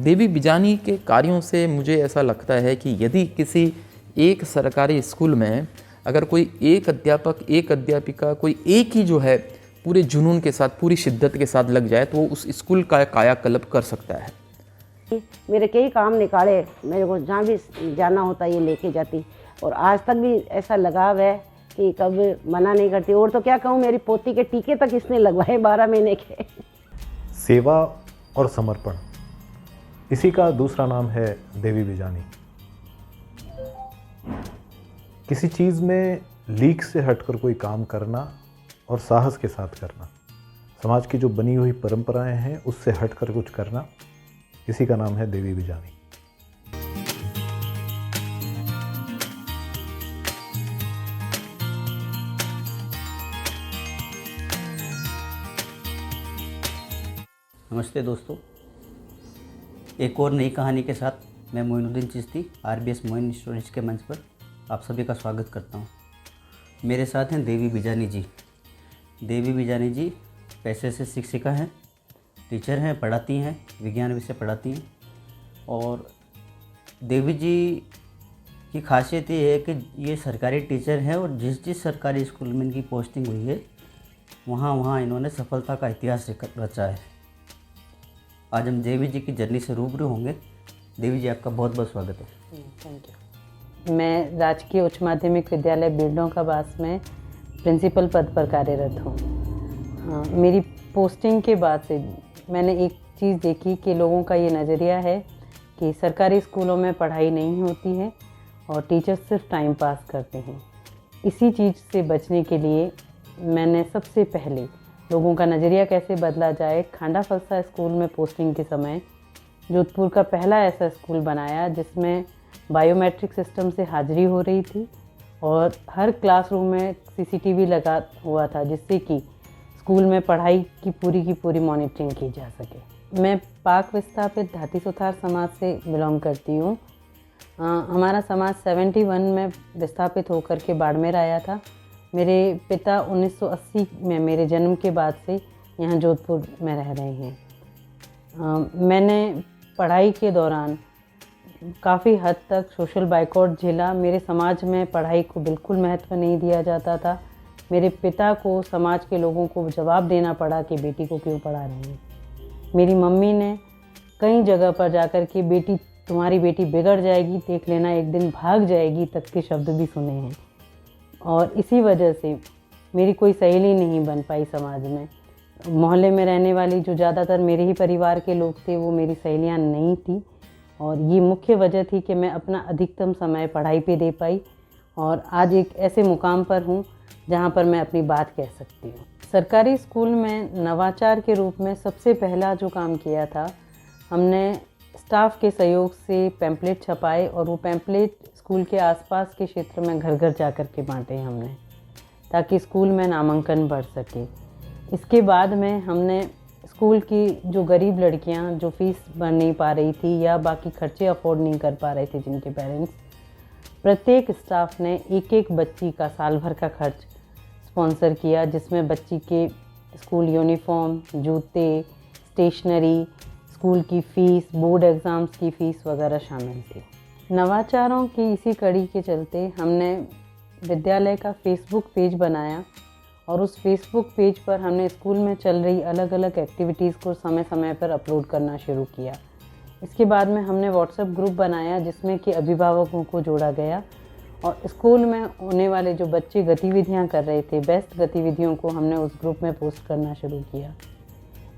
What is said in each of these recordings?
देवी बिजानी के कार्यों से मुझे ऐसा लगता है कि यदि किसी एक सरकारी स्कूल में अगर कोई एक अध्यापक, एक अध्यापिका, कोई एक ही जो है पूरे जुनून के साथ, पूरी शिद्दत के साथ लग जाए तो वो उस स्कूल का कायाकल्प कर सकता है। मेरे कई काम निकाले, मेरे को जहाँ भी जाना होता ये लेके जाती, और आज तक भी ऐसा लगाव है कि कभी मना नहीं करती। और तो क्या कहूँ, मेरी पोती के टीके तक इसने लगवाए 12 महीने के। सेवा और समर्पण, इसी का दूसरा नाम है देवी बिजानी। किसी चीज़ में लीक से हटकर कोई काम करना और साहस के साथ करना, समाज की जो बनी हुई परंपराएं हैं उससे हटकर कुछ करना, इसी का नाम है देवी बिजानी। नमस्ते दोस्तों, एक और नई कहानी के साथ मैं मोइनुद्दीन चिश्ती RBS मोइन स्टोरीज के मंच पर आप सभी का स्वागत करता हूं। मेरे साथ हैं देवी बिजानी जी। देवी बिजानी जी पेशे से शिक्षिका हैं, टीचर हैं, पढ़ाती हैं, विज्ञान विषय पढ़ाती हैं। और देवी जी की खासियत ये है कि ये सरकारी टीचर हैं और जिस सरकारी स्कूल में इनकी पोस्टिंग हुई है वहाँ इन्होंने सफलता का इतिहास रचा है। आज हम देवी जी की जर्नी से रूबरू होंगे। देवी जी, आपका बहुत बहुत स्वागत है। Thank you. मैं राजकीय उच्च माध्यमिक विद्यालय बीरडोंकाबास में प्रिंसिपल पद पर कार्यरत हूँ। हाँ, मेरी पोस्टिंग के बाद से मैंने एक चीज़ देखी कि लोगों का ये नज़रिया है कि सरकारी स्कूलों में पढ़ाई नहीं होती है और टीचर्स सिर्फ टाइम पास करते हैं। इसी चीज़ से बचने के लिए मैंने सबसे पहले लोगों का नज़रिया कैसे बदला जाए, खांडा फलसा स्कूल में पोस्टिंग के समय जोधपुर का पहला ऐसा स्कूल बनाया जिसमें बायोमेट्रिक सिस्टम से हाजिरी हो रही थी और हर क्लासरूम में CCTV लगा हुआ था जिससे कि स्कूल में पढ़ाई की पूरी मॉनिटरिंग की जा सके। मैं पाक विस्थापित धाती सुथार समाज से बिलोंग करती हूँ। हमारा समाज 71 में विस्थापित होकर के बाड़मेर आया था। मेरे पिता 1980 में मेरे जन्म के बाद से यहाँ जोधपुर में रह रहे हैं। मैंने पढ़ाई के दौरान काफ़ी हद तक सोशल बाइकआउट झेला। मेरे समाज में पढ़ाई को बिल्कुल महत्व नहीं दिया जाता था। मेरे पिता को समाज के लोगों को जवाब देना पड़ा कि बेटी को क्यों पढ़ा रहे हैं। मेरी मम्मी ने कई जगह पर जाकर के तुम्हारी बेटी बिगड़ जाएगी, देख लेना एक दिन भाग जाएगी तक के शब्द भी सुने हैं। और इसी वजह से मेरी कोई सहेली नहीं बन पाई समाज में। मोहल्ले में रहने वाली जो ज़्यादातर मेरे ही परिवार के लोग थे वो मेरी सहेलियां नहीं थी और ये मुख्य वजह थी कि मैं अपना अधिकतम समय पढ़ाई पे दे पाई और आज एक ऐसे मुकाम पर हूँ जहाँ पर मैं अपनी बात कह सकती हूँ। सरकारी स्कूल में नवाचार के रूप में सबसे पहला जो काम किया था, हमने स्टाफ के सहयोग से पैम्पलेट छपाए और वो पैम्पलेट स्कूल के आसपास के क्षेत्र में घर घर जा कर के बांटे हमने, ताकि स्कूल में नामांकन बढ़ सके। इसके बाद में हमने स्कूल की जो गरीब लड़कियां जो फीस भर नहीं पा रही थी या बाकी खर्चे अफोर्ड नहीं कर पा रहे थे जिनके पेरेंट्स, प्रत्येक स्टाफ ने एक बच्ची का साल भर का खर्च स्पॉन्सर किया, जिसमें बच्ची के स्कूल यूनिफॉर्म, जूते, स्टेशनरी, स्कूल की फ़ीस, बोर्ड एग्ज़ाम्स की फ़ीस वगैरह शामिल थी। नवाचारों की इसी कड़ी के चलते हमने विद्यालय का फेसबुक पेज बनाया और उस फेसबुक पेज पर हमने स्कूल में चल रही अलग अलग एक्टिविटीज़ को समय समय पर अपलोड करना शुरू किया। इसके बाद में हमने व्हाट्सएप ग्रुप बनाया जिसमें कि अभिभावकों को जोड़ा गया और स्कूल में होने वाले जो बच्चे गतिविधियां कर रहे थे, बेस्ट गतिविधियों को हमने उस ग्रुप में पोस्ट करना शुरू किया।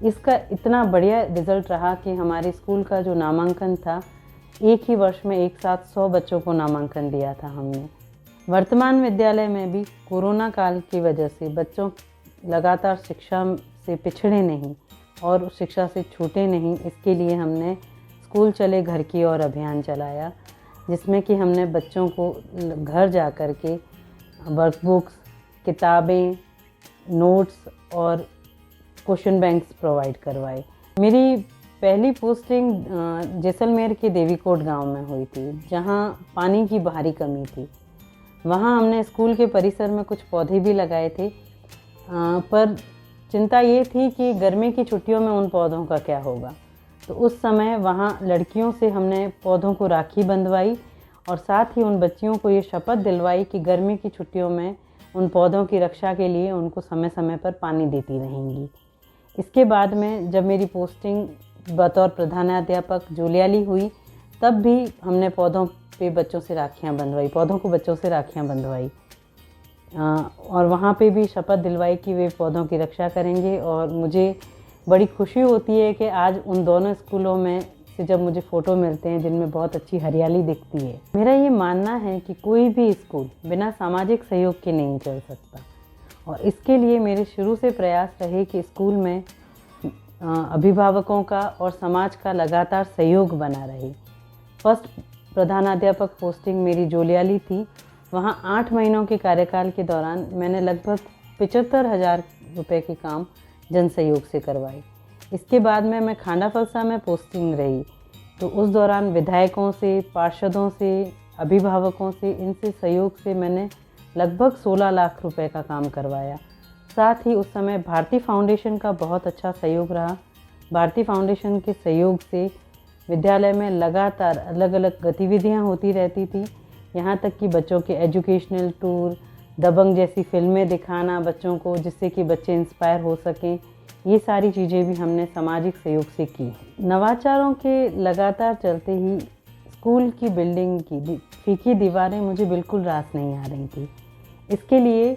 इसका इतना बढ़िया रिज़ल्ट रहा कि हमारे स्कूल का जो नामांकन था, एक ही वर्ष में एक साथ 100 बच्चों को नामांकन दिया था हमने। वर्तमान विद्यालय में भी कोरोना काल की वजह से बच्चों लगातार शिक्षा से पिछड़े नहीं और शिक्षा से छूटे नहीं, इसके लिए हमने स्कूल चले घर की ओर अभियान चलाया, जिसमें कि हमने बच्चों को घर जा कर के वर्कबुक्स, किताबें, नोट्स और क्वेश्चन बैंक्स प्रोवाइड करवाए। मेरी पहली पोस्टिंग जैसलमेर के देवीकोट गांव में हुई थी, जहां पानी की भारी कमी थी। वहां हमने स्कूल के परिसर में कुछ पौधे भी लगाए थे, पर चिंता ये थी कि गर्मी की छुट्टियों में उन पौधों का क्या होगा। तो उस समय वहाँ लड़कियों से हमने पौधों को राखी बंधवाई और साथ ही उन बच्चियों को ये शपथ दिलवाई कि गर्मी की छुट्टियों में उन पौधों की रक्षा के लिए उनको समय समय पर पानी देती रहेंगी। इसके बाद में जब मेरी पोस्टिंग बतौर प्रधानाध्यापक जोलियाली हुई, तब भी हमने पौधों को बच्चों से राखियाँ बंधवाई और वहाँ पे भी शपथ दिलवाई कि वे पौधों की रक्षा करेंगे। और मुझे बड़ी खुशी होती है कि आज उन दोनों स्कूलों में से जब मुझे फ़ोटो मिलते हैं जिनमें बहुत अच्छी हरियाली दिखती है। मेरा ये मानना है कि कोई भी स्कूल बिना सामाजिक सहयोग के नहीं चल सकता और इसके लिए मेरे शुरू से प्रयास रहे कि स्कूल में अभिभावकों का और समाज का लगातार सहयोग बना रहे। फर्स्ट प्रधानाध्यापक पोस्टिंग मेरी जोलियाली थी। वहाँ 8 महीनों के कार्यकाल के दौरान मैंने लगभग 75,000 रुपये के काम जन सहयोग से करवाए। इसके बाद में मैं खांडा फलसा में पोस्टिंग रही, तो उस दौरान विधायकों से, पार्षदों से, अभिभावकों से, इनसे सहयोग से मैंने लगभग 16 लाख रुपए का काम करवाया। साथ ही उस समय भारती फाउंडेशन का बहुत अच्छा सहयोग रहा। भारती फाउंडेशन के सहयोग से विद्यालय में लगातार अलग अलग गतिविधियां होती रहती थी, यहाँ तक कि बच्चों के एजुकेशनल टूर, दबंग जैसी फिल्में दिखाना बच्चों को, जिससे कि बच्चे इंस्पायर हो सकें। ये सारी चीज़ें भी हमने सामाजिक सहयोग से की। नवाचारों के लगातार चलते ही स्कूल की बिल्डिंग की फीकी दीवारें मुझे बिल्कुल रास नहीं आ रही थी। इसके लिए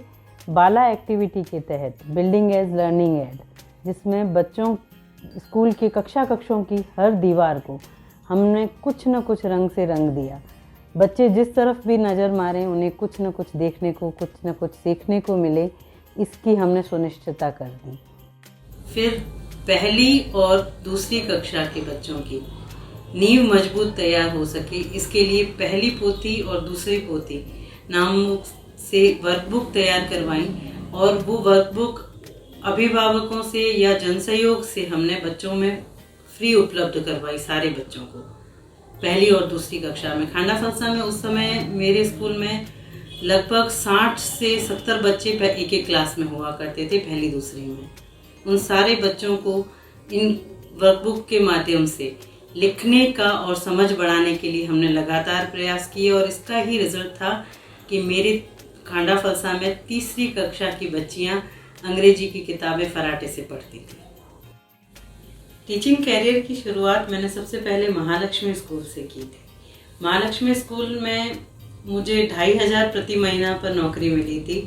बाला एक्टिविटी के तहत बिल्डिंग एज लर्निंग एड, जिसमें बच्चों स्कूल के कक्षों की हर दीवार को हमने कुछ न कुछ रंग से रंग दिया। बच्चे जिस तरफ भी नज़र मारें उन्हें कुछ न कुछ देखने को, कुछ न कुछ सीखने को मिले, इसकी हमने सुनिश्चितता कर दी। फिर पहली और दूसरी कक्षा के बच्चों की नींव मजबूत तैयार हो सके, इसके लिए पहली पोथी और दूसरी पोथी नामों से वर्कबुक तैयार करवाई और वो वर्कबुक अभिभावकों से या जनसहयोग से हमने बच्चों में फ्री उपलब्ध करवाई सारे बच्चों को। पहली और दूसरी कक्षा में खांडा फलसा में उस समय मेरे स्कूल में लगभग 60 से 70 बच्चे एक एक क्लास में हुआ करते थे पहली दूसरी में। उन सारे बच्चों को इन वर्कबुक के माध्यम से लिखने का और समझ बढ़ाने के लिए हमने लगातार प्रयास किए और इसका ही रिजल्ट था कि मेरे खांडा फलसा में तीसरी कक्षा की बच्चियां अंग्रेजी की किताबें फराटे से पढ़ती थी। टीचिंग कैरियर की शुरुआत मैंने सबसे पहले महालक्ष्मी स्कूल से की थी। महालक्ष्मी स्कूल में मुझे 2,500 प्रति महीना पर नौकरी मिली थी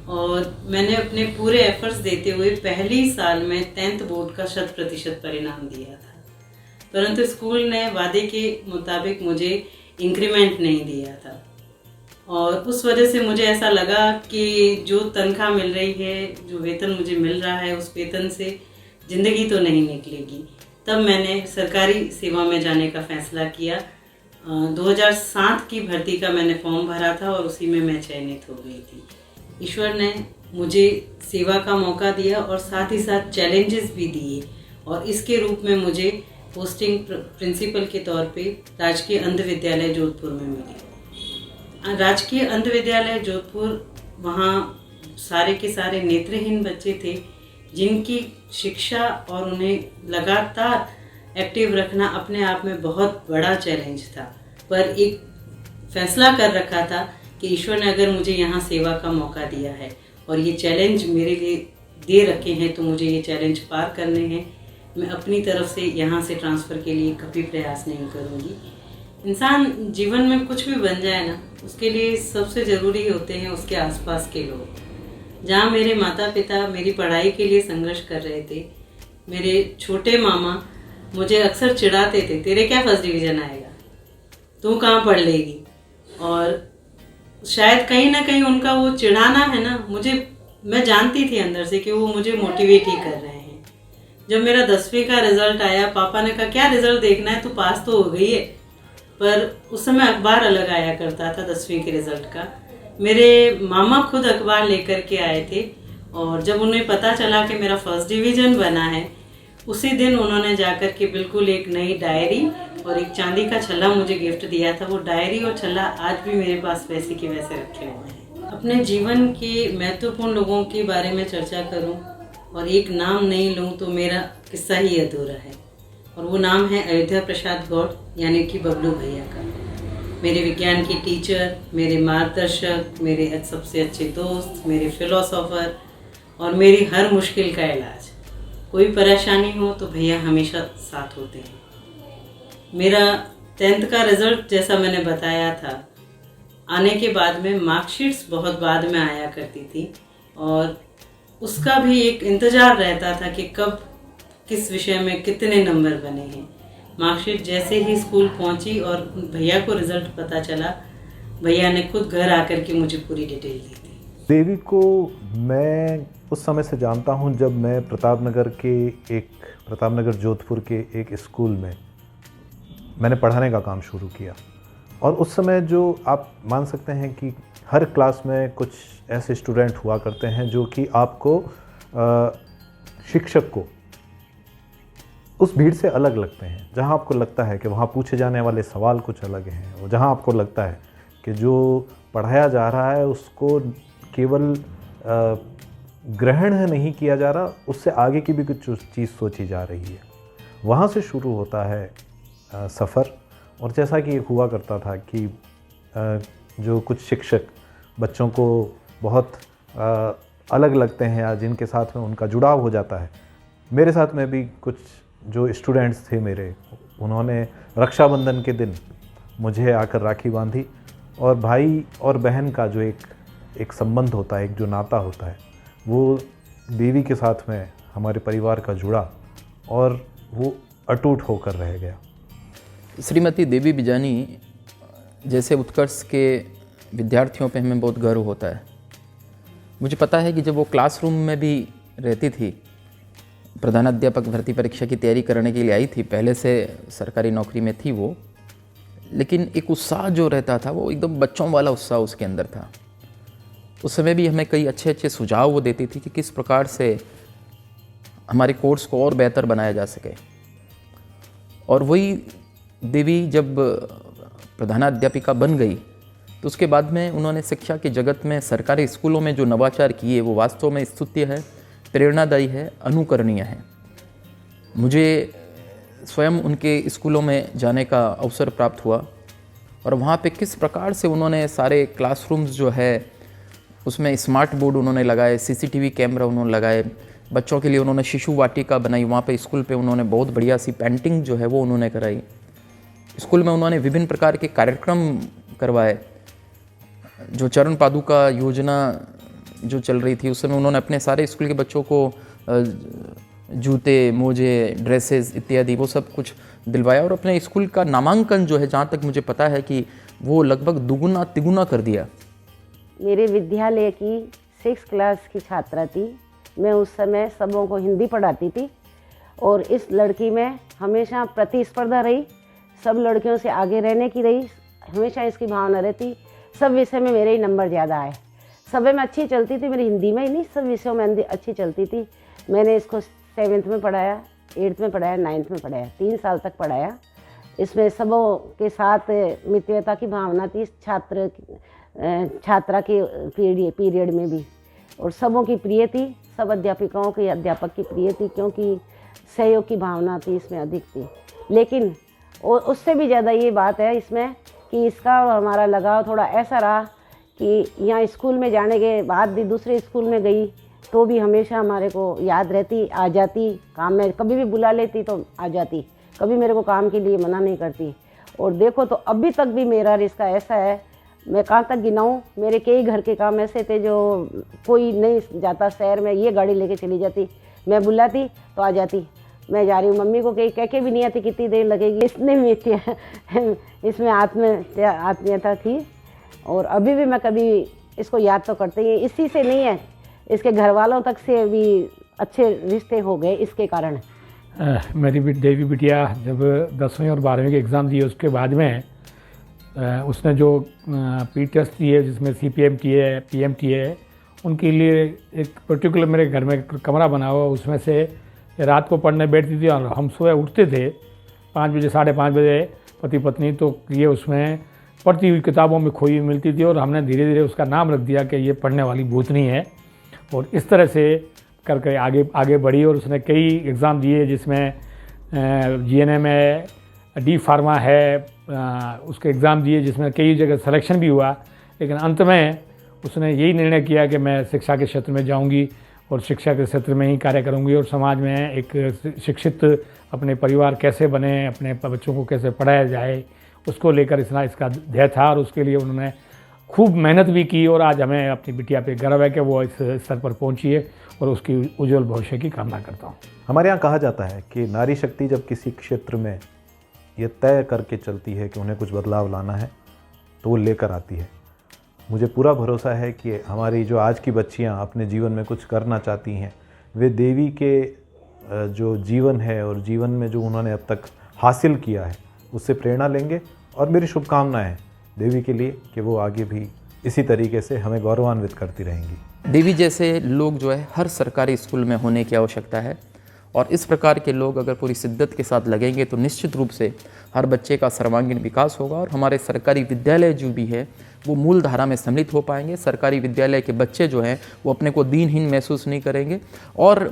और मैंने अपने पूरे एफर्ट्स देते हुए पहली साल में 10th बोर्ड का 100% परिणाम दिया था, परंतु स्कूल ने वादे के मुताबिक मुझे इंक्रीमेंट नहीं दिया था और उस वजह से मुझे ऐसा लगा कि जो तनख्वाह मिल रही है, जो वेतन मुझे मिल रहा है, उस वेतन से ज़िंदगी तो नहीं निकलेगी। तब मैंने सरकारी सेवा में जाने का फ़ैसला किया। 2007 की भर्ती का मैंने फॉर्म भरा था और उसी में मैं चयनित हो गई थी। ईश्वर ने मुझे सेवा का मौका दिया और साथ ही साथ चैलेंजेस भी दिए और इसके रूप में मुझे पोस्टिंग प्रिंसिपल के तौर पे राजकीय अंध विद्यालय जोधपुर में मिली। राजकीय अंध विद्यालय जोधपुर, वहाँ सारे के सारे नेत्रहीन बच्चे थे जिनकी शिक्षा और उन्हें लगातार एक्टिव रखना अपने आप में बहुत बड़ा चैलेंज था, पर एक फैसला कर रखा था कि ईश्वर ने अगर मुझे यहाँ सेवा का मौका दिया है और ये चैलेंज मेरे लिए दे रखे हैं तो मुझे ये चैलेंज पार करने हैं। मैं अपनी तरफ से यहाँ से ट्रांसफ़र के लिए कभी प्रयास नहीं करूँगी। इंसान जीवन में कुछ भी बन जाए ना, उसके लिए सबसे ज़रूरी होते हैं उसके आसपास के लोग। जहाँ मेरे माता पिता मेरी पढ़ाई के लिए संघर्ष कर रहे थे, मेरे छोटे मामा मुझे अक्सर चिढ़ाते थे, तेरे क्या फर्स्ट डिवीज़न आएगा, तू कहाँ पढ़ लेगी। और शायद कहीं ना कहीं उनका वो चिढ़ाना है ना, मैं जानती थी अंदर से कि वो मुझे मोटिवेट ही कर रहे हैं। जब मेरा 10वीं का रिज़ल्ट आया, पापा ने कहा क्या रिज़ल्ट देखना है, तू पास तो हो गई है। पर उस समय अखबार अलग आया करता था 10वीं के रिज़ल्ट का। मेरे मामा खुद अखबार लेकर के आए थे और जब उन्हें पता चला कि मेरा फर्स्ट डिवीज़न बना है, उसी दिन उन्होंने जाकर के बिल्कुल एक नई डायरी और एक चांदी का छल्ला मुझे गिफ्ट दिया था। वो डायरी और छल्ला आज भी मेरे पास वैसे के वैसे रखे हुए हैं। अपने जीवन के महत्वपूर्ण लोगों के बारे में चर्चा करूं और एक नाम नहीं लूं तो मेरा किस्सा ही अधूरा है। और वो नाम है अयोध्या प्रसाद गौड़, यानी कि बबलू भैया का। मेरे विज्ञान की टीचर, मेरे मार्गदर्शक, मेरे सबसे अच्छे दोस्त, मेरे फिलोसोफर और मेरी हर मुश्किल का इलाज। कोई परेशानी हो तो भैया हमेशा साथ होते हैं। मेरा 10th का रिज़ल्ट जैसा मैंने बताया था, आने के बाद में मार्कशीट्स बहुत बाद में आया करती थी और उसका भी एक इंतज़ार रहता था कि कब किस विषय में कितने नंबर बने हैं। मार्कशीट जैसे ही स्कूल पहुंची और भैया को रिज़ल्ट पता चला, भैया ने खुद घर आकर के मुझे पूरी डिटेल दी थी। देवी को मैं उस समय से जानता हूं जब मैं प्रतापनगर जोधपुर के एक स्कूल में मैंने पढ़ाने का काम शुरू किया। और उस समय जो आप मान सकते हैं कि हर क्लास में कुछ ऐसे स्टूडेंट हुआ करते हैं जो कि आपको शिक्षक को उस भीड़ से अलग लगते हैं। जहां आपको लगता है कि वहां पूछे जाने वाले सवाल कुछ अलग हैं, और जहां आपको लगता है कि जो पढ़ाया जा रहा है उसको केवल ग्रहण नहीं किया जा रहा, उससे आगे की भी कुछ चीज़ सोची जा रही है। वहाँ से शुरू होता है सफ़र। और जैसा कि हुआ करता था कि जो कुछ शिक्षक बच्चों को बहुत अलग लगते हैं या जिनके साथ में उनका जुड़ाव हो जाता है, मेरे साथ में भी कुछ जो स्टूडेंट्स थे मेरे, उन्होंने रक्षाबंधन के दिन मुझे आकर राखी बांधी। और भाई और बहन का जो एक संबंध होता है, एक जो नाता होता है, वो देवी के साथ में हमारे परिवार का जुड़ा और वो अटूट होकर रह गया। श्रीमती देवी बिजानी जैसे उत्कर्ष के विद्यार्थियों पे हमें बहुत गर्व होता है। मुझे पता है कि जब वो क्लासरूम में भी रहती थी, प्रधानाध्यापक भर्ती परीक्षा की तैयारी करने के लिए आई थी, पहले से सरकारी नौकरी में थी वो, लेकिन एक उत्साह जो रहता था वो एकदम बच्चों वाला उत्साह उसके अंदर था। उस समय भी हमें कई अच्छे अच्छे सुझाव वो देती थी कि किस प्रकार से हमारे कोर्स को और बेहतर बनाया जा सके। और वही देवी जब प्रधानाध्यापिका बन गई तो उसके बाद में उन्होंने शिक्षा के जगत में सरकारी स्कूलों में जो नवाचार किए वो वास्तव में स्तुत्य है, प्रेरणादायी है, अनुकरणीय है। मुझे स्वयं उनके स्कूलों में जाने का अवसर प्राप्त हुआ और वहाँ पे किस प्रकार से उन्होंने सारे क्लासरूम्स जो है उसमें स्मार्ट बोर्ड उन्होंने लगाए, CCTV कैमरा उन्होंने लगाए, बच्चों के लिए उन्होंने शिशु वाटिका बनाई। वहाँ पे स्कूल पे उन्होंने बहुत बढ़िया सी पेंटिंग जो है वो उन्होंने कराई। स्कूल में उन्होंने विभिन्न प्रकार के कार्यक्रम करवाए। जो चरण पादुका योजना जो चल रही थी उस समय उन्होंने अपने सारे स्कूल के बच्चों को जूते, मोजे, ड्रेसेस इत्यादि वो सब कुछ दिलवाया और अपने स्कूल का नामांकन जो है, जहाँ तक मुझे पता है कि वो लगभग दुगुना तिगुना कर दिया। मेरे विद्यालय की 6th क्लास की छात्रा थी। मैं उस समय सबों को हिंदी पढ़ाती थी और इस लड़की में हमेशा प्रतिस्पर्धा रही, सब लड़कियों से आगे रहने की रही, हमेशा इसकी भावना रहती। सब विषय में मेरे ही नंबर ज़्यादा आए। सब में अच्छी चलती थी, मेरी हिंदी में ही नहीं सब विषयों में अच्छी चलती थी। मैंने इसको 7th में पढ़ाया, 8th में पढ़ाया, 9th में पढ़ाया, 3 साल तक पढ़ाया। इसमें सबों के साथ मित्रता की भावना थी, छात्रा के पीरियड में भी, और सबों की प्रिय थी, सब अध्यापिकाओं की, अध्यापक की प्रिय थी, क्योंकि सहयोग की भावना थी इसमें अधिक थी। लेकिन उससे भी ज़्यादा ये बात है इसमें कि इसका और हमारा लगाव थोड़ा ऐसा रहा कि यहाँ स्कूल में जाने के बाद भी दूसरे स्कूल में गई तो भी हमेशा हमारे को याद रहती, आ जाती, काम में कभी भी बुला लेती तो आ जाती, कभी मेरे को काम के लिए मना नहीं करती। और देखो तो अभी तक भी मेरा रिश्ता ऐसा है, मैं कहाँ तक गिनाऊँ, मेरे कई घर के काम ऐसे थे जो कोई नहीं जाता शहर में, ये गाड़ी लेके चली जाती, मैं बुलाती तो आ जाती, मैं जा रही हूँ, मम्मी को कहीं कह के भी नहीं आती कितनी देर लगेगी। इसमें आत्मीयता थी और अभी भी मैं कभी इसको याद तो करते ही, इसी से नहीं है, इसके घर वालों तक से भी अच्छे रिश्ते हो गए इसके कारण। मेरी देवी बिटिया जब 10वीं और 12वीं के एग्ज़ाम दिए उसके बाद में उसने जो पी टेस्ट दिए जिसमें CPM किए, PM किए, उनके लिए एक पर्टिकुलर मेरे घर में कमरा बना हुआ, उसमें से रात को पढ़ने बैठती थी और हम सुबह उठते थे 5 बजे, 5:30 बजे पति पत्नी, तो ये उसमें पढ़ती हुई किताबों में खोई हुई मिलती थी और हमने धीरे धीरे उसका नाम रख दिया कि ये पढ़ने वाली भूतनी है। और इस तरह से करके आगे बढ़ी और उसने कई एग्ज़ाम दिए जिसमें GNM है, डी फार्मा है, उसके एग्ज़ाम दिए जिसमें कई जगह सिलेक्शन भी हुआ, लेकिन अंत में उसने यही निर्णय किया कि मैं शिक्षा के क्षेत्र में जाऊंगी और शिक्षा के क्षेत्र में ही कार्य करूंगी और समाज में एक शिक्षित अपने परिवार कैसे बने, अपने बच्चों को कैसे पढ़ाया जाए, उसको लेकर इसका ध्येय था और उसके लिए उन्होंने खूब मेहनत भी की और आज हमें अपनी बिटिया पे गर्व है कि वो इस स्तर पर पहुंची है और उसकी उज्जवल भविष्य की कामना करता हूँ। हमारे यहाँ कहा जाता है कि नारी शक्ति जब किसी क्षेत्र में ये तय करके चलती है कि उन्हें कुछ बदलाव लाना है तो वो लेकर आती है। मुझे पूरा भरोसा है कि हमारी जो आज की बच्चियाँ अपने जीवन में कुछ करना चाहती हैं, वे देवी के जो जीवन है और जीवन में जो उन्होंने अब तक हासिल किया है उससे प्रेरणा लेंगे। और मेरी शुभकामनाएं हैं देवी के लिए कि वो आगे भी इसी तरीके से हमें गौरवान्वित करती रहेंगी। देवी जैसे लोग जो है हर सरकारी स्कूल में होने की आवश्यकता है और इस प्रकार के लोग अगर पूरी शिद्दत के साथ लगेंगे तो निश्चित रूप से हर बच्चे का सर्वांगीण विकास होगा और हमारे सरकारी विद्यालय जो भी है वो मूल धारा में सम्मिलित हो पाएंगे। सरकारी विद्यालय के बच्चे जो हैं वो अपने को दीनहीन महसूस नहीं करेंगे और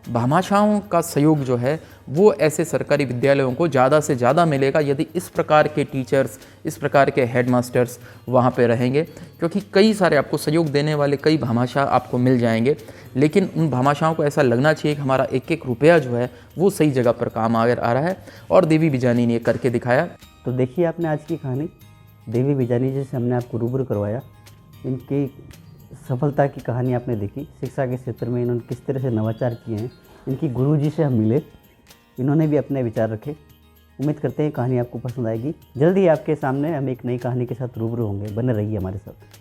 भामाशाहों का सहयोग जो है वो ऐसे सरकारी विद्यालयों को ज़्यादा से ज़्यादा मिलेगा यदि इस प्रकार के टीचर्स, इस प्रकार के हेडमास्टर्स वहाँ पे रहेंगे, क्योंकि कई सारे आपको सहयोग देने वाले कई भामाशाह आपको मिल जाएंगे, लेकिन उन भामाशाहों को ऐसा लगना चाहिए कि हमारा एक एक रुपया जो है वो सही जगह पर काम आ रहा है और देवी बिजानी ने करके दिखाया। तो देखिए आपने आज की कहानी देवी बिजानी जी से हमने आपको रूबरू करवाया। इनकी सफलता की कहानी आपने देखी, शिक्षा के क्षेत्र में इन्होंने किस तरह से नवाचार किए हैं। इनकी गुरुजी से हम मिले, इन्होंने भी अपने विचार रखे। उम्मीद करते हैं कहानी आपको पसंद आएगी। जल्दी आपके सामने हम एक नई कहानी के साथ रूबरू होंगे। बने रहिए हमारे साथ।